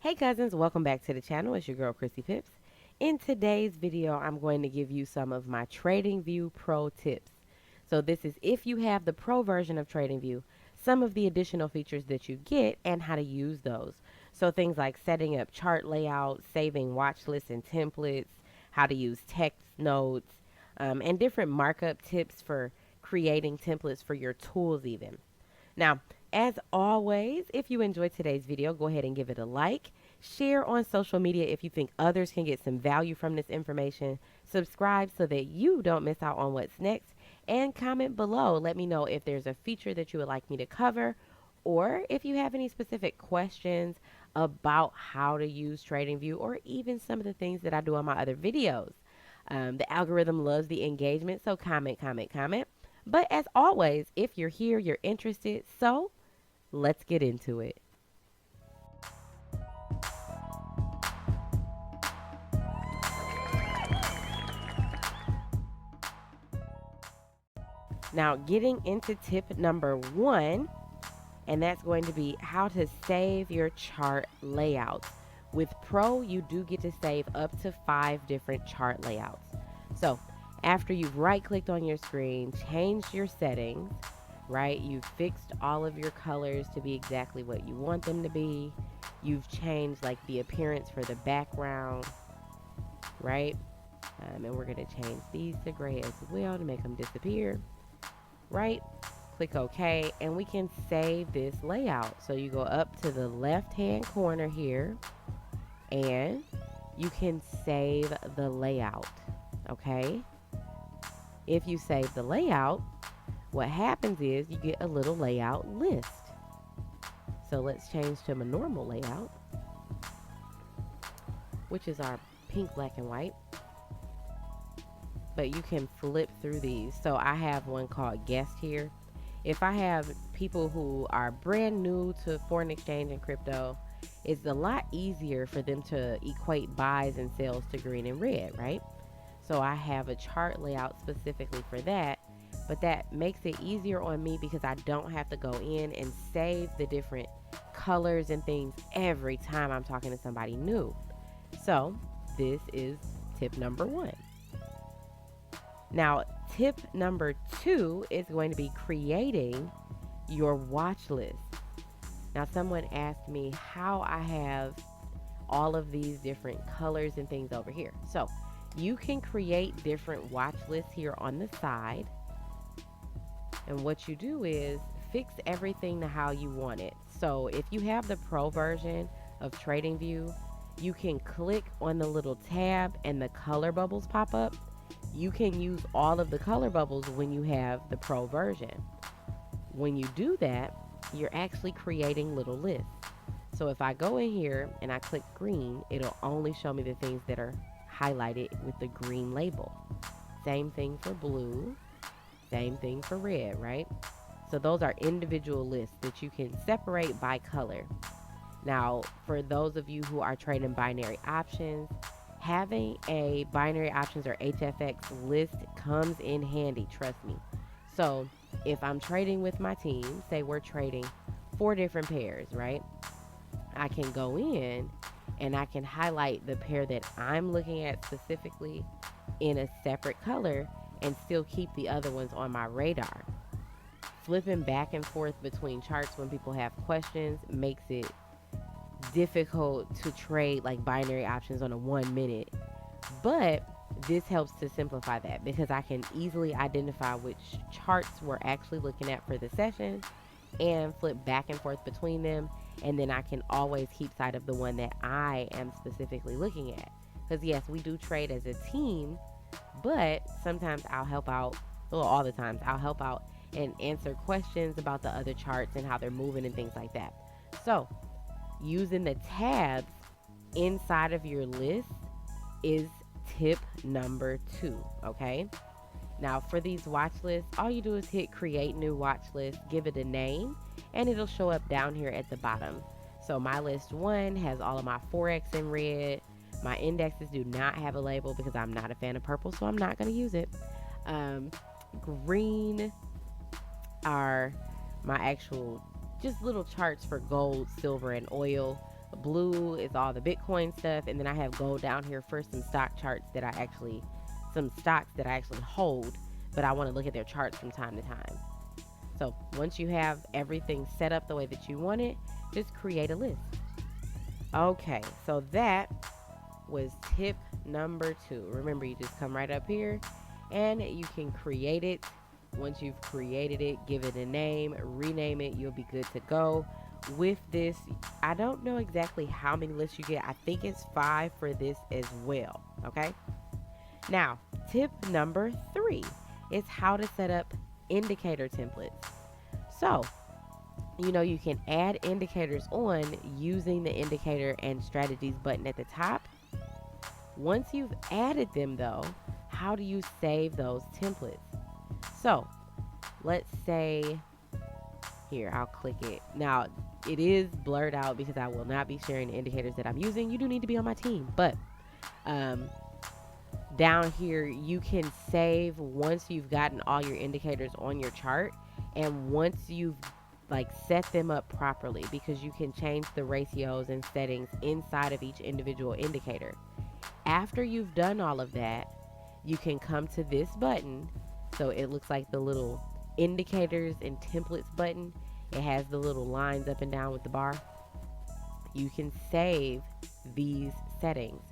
Hey cousins, welcome back to the channel. It's your girl Chrissy Pips. In today's video, I'm going to give you some of my TradingView Pro tips. So this is if you have the Pro version of TradingView, some of the additional features that you get and how to use those. So things like setting up chart layouts, saving watch lists and templates, how to use text notes, and different markup tips for creating templates for your tools even. Now, as always, if you enjoyed today's video, go ahead and give it a like. Share on social media if you think others can get some value from this information. Subscribe so that you don't miss out on what's next. And comment below. Let me know if there's a feature that you would like me to cover, or if you have any specific questions about how to use TradingView, or even some of the things that I do on my other videos. The algorithm loves the engagement, so comment, comment, comment. But as always, if you're here, you're interested, so let's get into it. Now, getting into tip number 1, and that's going to be how to save your chart layouts. With Pro, you do get to save up to 5 different chart layouts. So, after you've right-clicked on your screen, changed your settings, right? You've fixed all of your colors to be exactly what you want them to be. You've changed like the appearance for the background, right? And we're going to change these to gray as well to make them disappear, right? Click OK, and we can save this layout. So you go up to the left-hand corner here, and you can save the layout, okay? If you save the layout, what happens is you get a little layout list. So let's change to my normal layout, which is our pink, black, and white. But you can flip through these. So I have one called guest here. If I have people who are brand new to foreign exchange and crypto, it's a lot easier for them to equate buys and sells to green and red, right? So I have a chart layout specifically for that, but that makes it easier on me because I don't have to go in and save the different colors and things every time I'm talking to somebody new. So this is tip number 1. Now, tip number 2 is going to be creating your watch list. Now, someone asked me how I have all of these different colors and things over here. So you can create different watch lists here on the side. And what you do is fix everything to how you want it. So if you have the Pro version of TradingView, you can click on the little tab and the color bubbles pop up. You can use all of the color bubbles when you have the Pro version. When you do that, you're actually creating little lists. So if I go in here and I click green, it'll only show me the things that are highlighted with the green label. Same thing for blue, same thing for red, right? So those are individual lists that you can separate by color. Now, for those of you who are trading binary options, having a binary options or HFX list comes in handy, trust me. So if I'm trading with my team, say we're trading 4 different pairs, right? I can go in and I can highlight the pair that I'm looking at specifically in a separate color and still keep the other ones on my radar. Flipping back and forth between charts when people have questions makes it difficult to trade like binary options on a 1 minute, but this helps to simplify that because I can easily identify which charts we're actually looking at for the session and flip back and forth between them, and then I can always keep sight of the one that I am specifically looking at. Because yes, we do trade as a team, but sometimes I'll help out, well, all the times I'll help out and answer questions about the other charts and how they're moving and things like that. So using the tabs inside of your list is tip number 2, okay? Now for these watch lists, all you do is hit create new watch list, give it a name, and it'll show up down here at the bottom. So my list 1 has all of my Forex in red. My indexes do not have a label because I'm not a fan of purple, so I'm not going to use it. Green are my actual just little charts for gold, silver, and oil. Blue is all the Bitcoin stuff. And then I have gold down here for some stock charts that some stocks that I actually hold, but I want to look at their charts from time to time. So once you have everything set up the way that you want it, just create a list. Okay, so that was tip number 2. Remember, you just come right up here and you can create it. Once you've created it, give it a name, rename it, you'll be good to go. With this, I don't know exactly how many lists you get. I think it's 5 for this as well. Okay. Now, tip number 3 is how to set up indicator templates. So, you can add indicators on using the indicator and strategies button at the top. Once you've added them though, how do you save those templates? So let's say here, I'll click it. Now it is blurred out because I will not be sharing the indicators that I'm using. You do need to be on my team, but down here you can save once you've gotten all your indicators on your chart, and once you've set them up properly, because you can change the ratios and settings inside of each individual indicator. After you've done all of that, you can come to this button. So it looks like the little indicators and templates button. It has the little lines up and down with the bar. You can save these settings.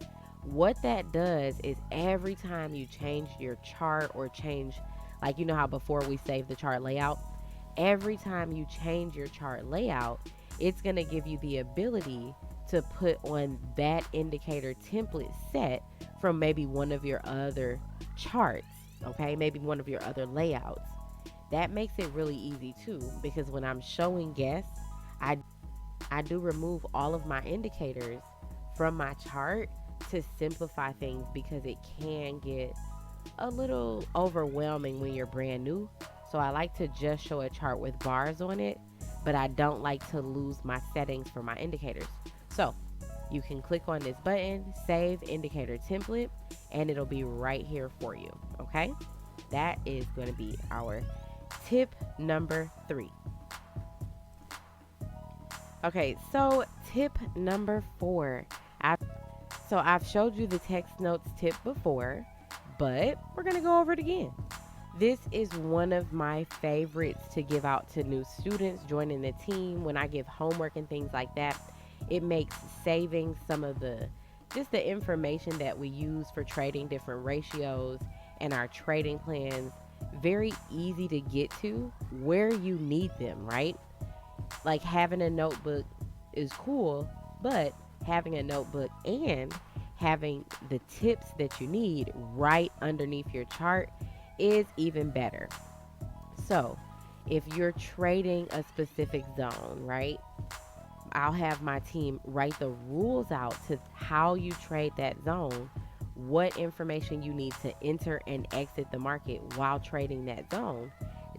What that does is every time you change your chart or change, how before we saved the chart layout, every time you change your chart layout, it's going to give you the ability to put on that indicator template set from maybe one of your other charts, okay? Maybe one of your other layouts. That makes it really easy too, because when I'm showing guests, I do remove all of my indicators from my chart to simplify things, because it can get a little overwhelming when you're brand new. So I like to just show a chart with bars on it, but I don't like to lose my settings for my indicators. So you can click on this button, save indicator template, and it'll be right here for you. Okay. That is going to be our tip number 3. Okay. So tip number 4, I've showed you the text notes tip before, but we're going to go over it again. This is one of my favorites to give out to new students joining the team. When I give homework and things like that, it makes saving some of the information that we use for trading different ratios and our trading plans very easy to get to where you need them, right? Like having a notebook is cool, but having a notebook and having the tips that you need right underneath your chart is even better. So if you're trading a specific zone, right, I'll have my team write the rules out to how you trade that zone, what information you need to enter and exit the market while trading that zone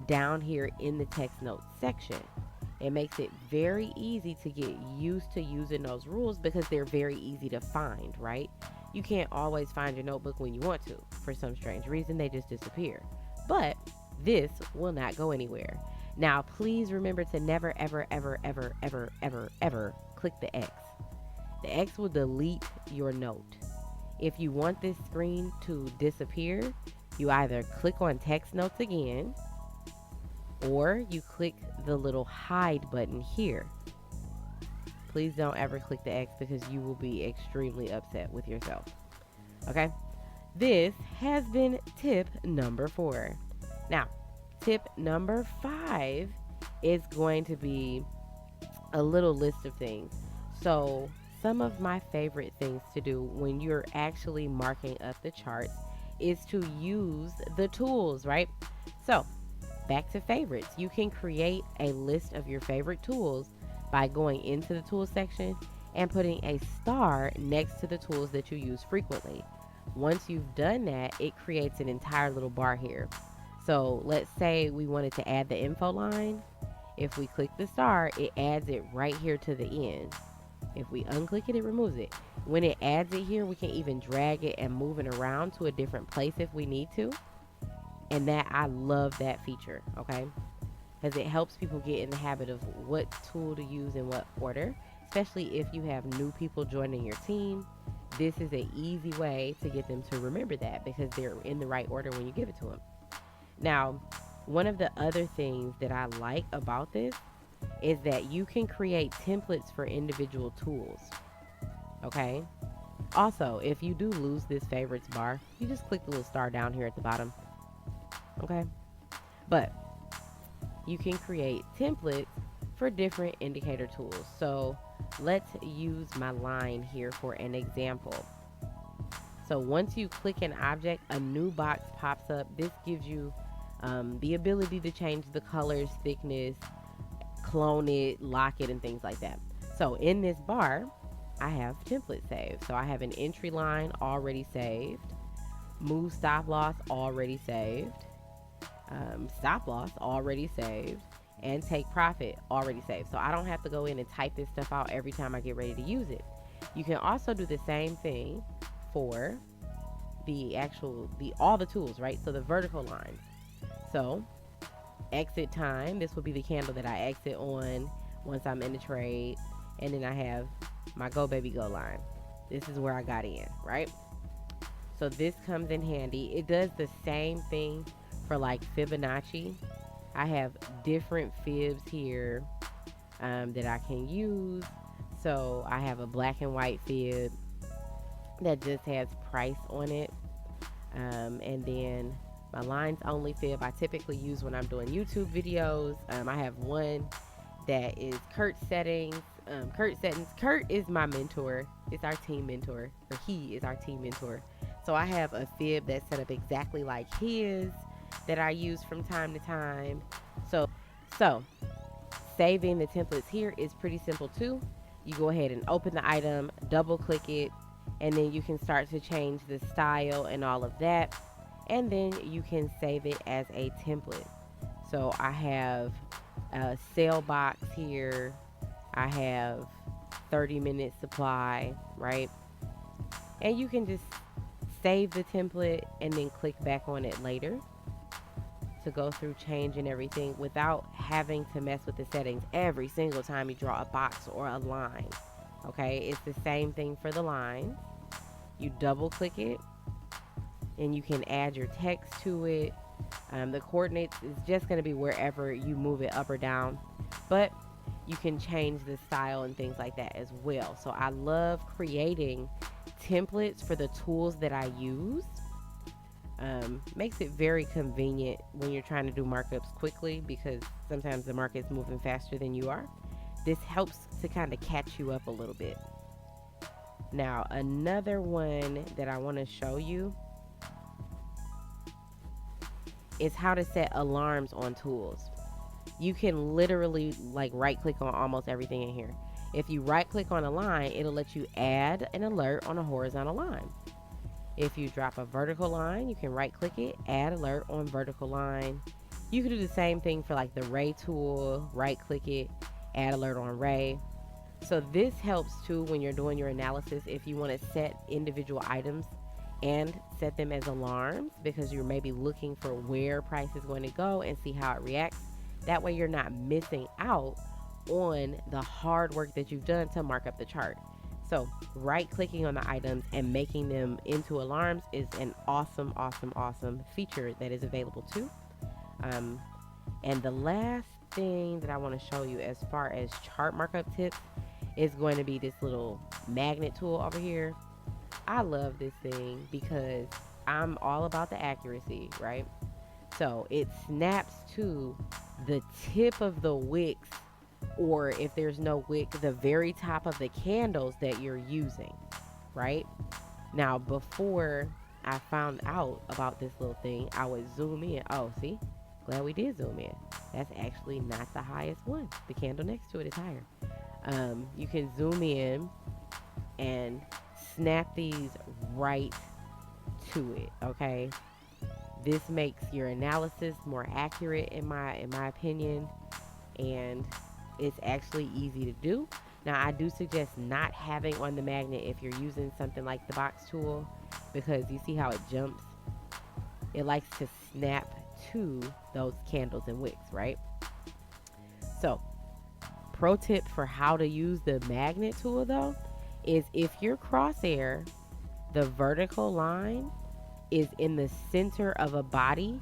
down here in the text notes section. It makes it very easy to get used to using those rules because they're very easy to find, right? You can't always find your notebook when you want to. For some strange reason, they just disappear. But this will not go anywhere. Now, please remember to never, ever, ever, ever, ever, ever, ever click the X. The X will delete your note. If you want this screen to disappear, you either click on text notes again, or you click the little hide button here. Please don't ever click the X because you will be extremely upset with yourself. Okay? This has been tip number 4. Now, tip number 5 is going to be a little list of things. So, some of my favorite things to do when you're actually marking up the charts is to use the tools, right? So, back to favorites. You can create a list of your favorite tools by going into the tools section and putting a star next to the tools that you use frequently. Once you've done that, it creates an entire little bar here. So let's say we wanted to add the info line. If we click the star, it adds it right here to the end. If we unclick it, it removes it. When it adds it here, we can even drag it and move it around to a different place if we need to. And I love that feature, okay? Because it helps people get in the habit of what tool to use in what order. especially if you have new people joining your team. This is an easy way to get them to remember that because they're in the right order when you give it to them. Now, one of the other things that I like about this is that you can create templates for individual tools. Okay. Also, if you do lose this favorites bar, you just click the little star down here at the bottom. Okay. But you can create templates for different indicator tools. So let's use my line here for an example. So once you click an object, a new box pops up. This gives you the ability to change the colors, thickness, clone it, lock it, and things like that. So in this bar, I have templates saved. So I have an entry line already saved, move stop loss already saved, stop loss already saved, and take profit already saved. So I don't have to go in and type this stuff out every time I get ready to use it. You can also do the same thing for all the tools, right? So the vertical lines. So exit time, this will be the candle that I exit on once I'm in the trade. And then I have my go baby go line. This is where I got in, right? So this comes in handy. It does the same thing for like Fibonacci. I have different fibs here that I can use. So I have a black and white fib that just has price on it. And then my lines only fib I typically use when I'm doing YouTube videos. I have one that is Kurt settings. Kurt is my mentor. It's our team mentor, or he is our team mentor. So I have a fib that's set up exactly like his that I use from time to time. So saving the templates here is pretty simple too. You go ahead and open the item, double click it, and then you can start to change the style and all of that. And then you can save it as a template. So I have a sale box here. I have 30-minute supply, right? And you can just save the template and then click back on it later to go through changing everything without having to mess with the settings every single time you draw a box or a line. Okay, it's the same thing for the line. You double click it and you can add your text to it. The coordinates is just going to be wherever you move it up or down, but you can change the style and things like that as well. So I love creating templates for the tools that I use. Makes it very convenient when you're trying to do markups quickly because sometimes the market's moving faster than you are. This helps to kind of catch you up a little bit. Now, another one that I want to show you is how to set alarms on tools. You can literally like right click on almost everything in here. If you right click on a line, it'll let you add an alert on a horizontal line. If you drop a vertical line, you can right click it, add alert on vertical line. You can do the same thing for like the ray tool, right click it, add alert on ray. So this helps too when you're doing your analysis if you want to set individual items and set them as alarms because you're maybe looking for where price is going to go and see how it reacts. That way you're not missing out on the hard work that you've done to mark up the chart. So right clicking on the items and making them into alarms is an awesome feature that is available too. And the last thing that I want to show you as far as chart markup tips is going to be this little magnet tool over here. I love this thing because I'm all about the accuracy, right? So it snaps to the tip of the wicks, or if there's no wick, the very top of the candles that you're using, right? Now, before I found out about this little thing, I would zoom in. Oh, see? Glad we did zoom in. That's actually not the highest one. The candle next to it is higher. You can zoom in and snap these right to it, okay? This makes your analysis more accurate in my opinion, and it's actually easy to do. Now, I do suggest not having on the magnet if you're using something like the box tool, because you see how it jumps? It likes to snap to those candles and wicks, right? So pro tip for how to use the magnet tool though is if your crosshair, the vertical line is in the center of a body,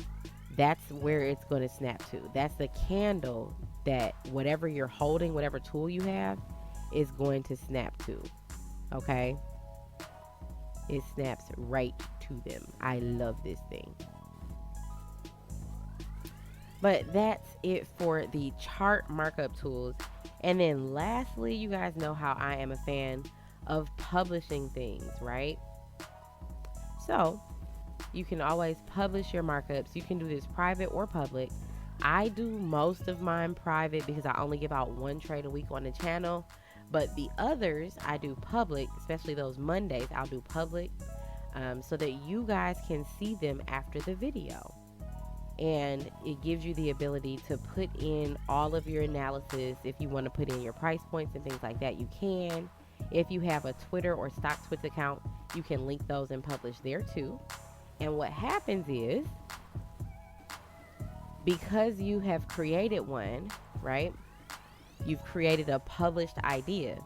that's where it's going to snap to. That's the candle that whatever you're holding, whatever tool you have, is going to snap to. Okay? It snaps right to them. I love this thing. But that's it for the chart markup tools. And then lastly, you guys know how I am a fan of publishing things, right? So you can always publish your markups. You can do this private or public. I do most of mine private because I only give out one trade a week on the channel. But the others I do public, especially those Mondays, I'll do public so that you guys can see them after the video. And it gives you the ability to put in all of your analysis. If you want to put in your price points and things like that, you can. If you have a Twitter or StockTwits account, you can link those and publish there too. And what happens is, because you have created one, right? You've created a published idea.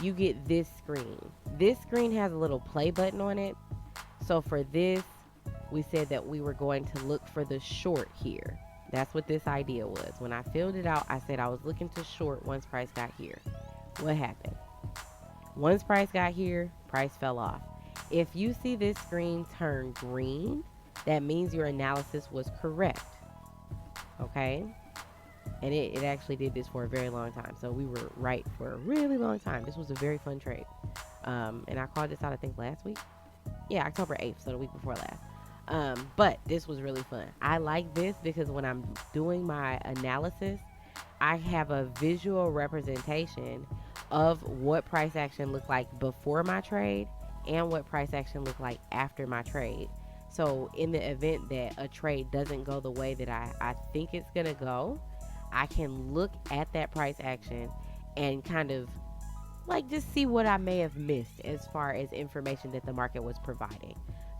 You get this screen. This screen has a little play button on it. So for this, we said that we were going to look for the short here. That's what this idea was. When I filled it out, I said I was looking to short once price got here. What happened? Once price got here, price fell off. If you see this screen turn green, that means your analysis was correct. Okay? And it actually did this for a very long time. So we were right for a really long time. This was a very fun trade. And I called this out, I think, last week. Yeah, October 8th, so the week before last. But this was really fun. I like this because when I'm doing my analysis, I have a visual representation of what price action looked like before my trade and what price action looked like after my trade. So in the event that a trade doesn't go the way that I think it's going to go, I can look at that price action and kind of like just see what I may have missed as far as information that the market was providing.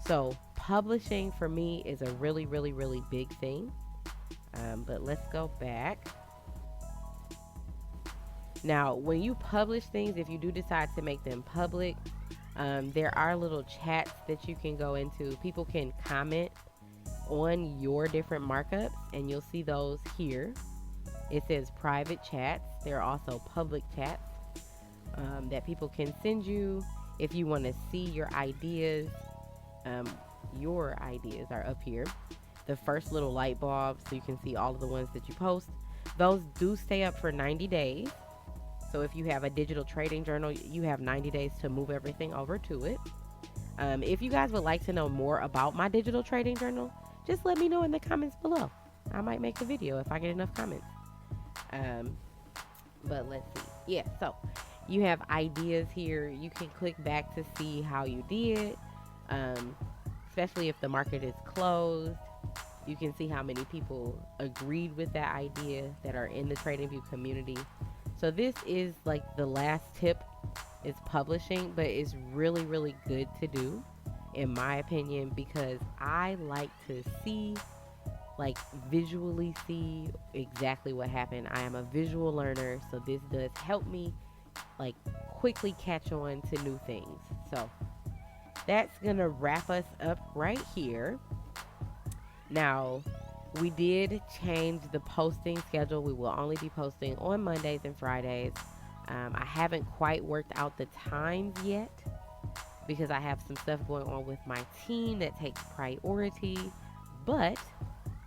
So publishing for me is a really, really, really big thing. But let's go back. Now, when you publish things, if you do decide to make them public, there are little chats that you can go into. People can comment on your different markups, and you'll see those here. It says private chats. There are also public chats that people can send you if you want to see your ideas. Your ideas are up here. The first little light bulb, so you can see all of the ones that you post. Those do stay up for 90 days. So if you have a digital trading journal, you have 90 days to move everything over to it. If you guys would like to know more about my digital trading journal, just let me know in the comments below. I might make a video if I get enough comments. But let's see. Yeah, so you have ideas here. You can click back to see how you did, especially if the market is closed. You can see how many people agreed with that idea that are in the TradingView community. So this is like the last tip is publishing, but it's really, really good to do in my opinion, because I like to see, like visually see exactly what happened. I am a visual learner, so this does help me like quickly catch on to new things. So that's gonna wrap us up right here. Now, we did change the posting schedule. We will only be posting on Mondays and Fridays. I haven't quite worked out the times yet because I have some stuff going on with my team that takes priority, but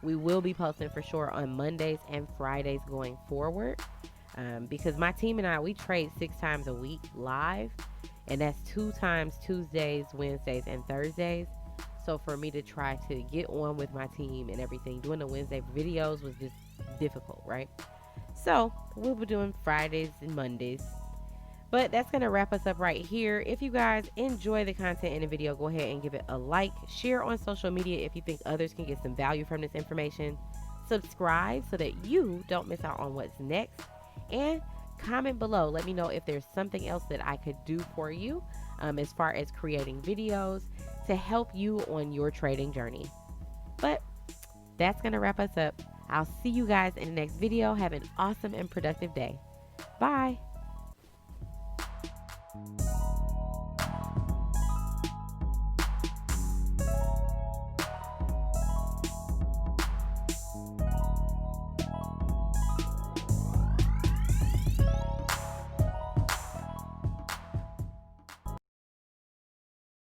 we will be posting for sure on Mondays and Fridays going forward, because my team and I, we trade 6 times a week live, and that's 2 times Tuesdays, Wednesdays, and Thursdays. So for me to try to get on with my team and everything, doing the Wednesday videos was just difficult, right? So we'll be doing Fridays and Mondays. But that's going to wrap us up right here. If you guys enjoy the content in the video, go ahead and give it a like. Share on social media if you think others can get some value from this information. Subscribe so that you don't miss out on what's next. And comment below. Let me know if there's something else that I could do for you as far as creating videos to help you on your trading journey. But that's going to wrap us up. I'll see you guys in the next video. Have an awesome and productive day. Bye.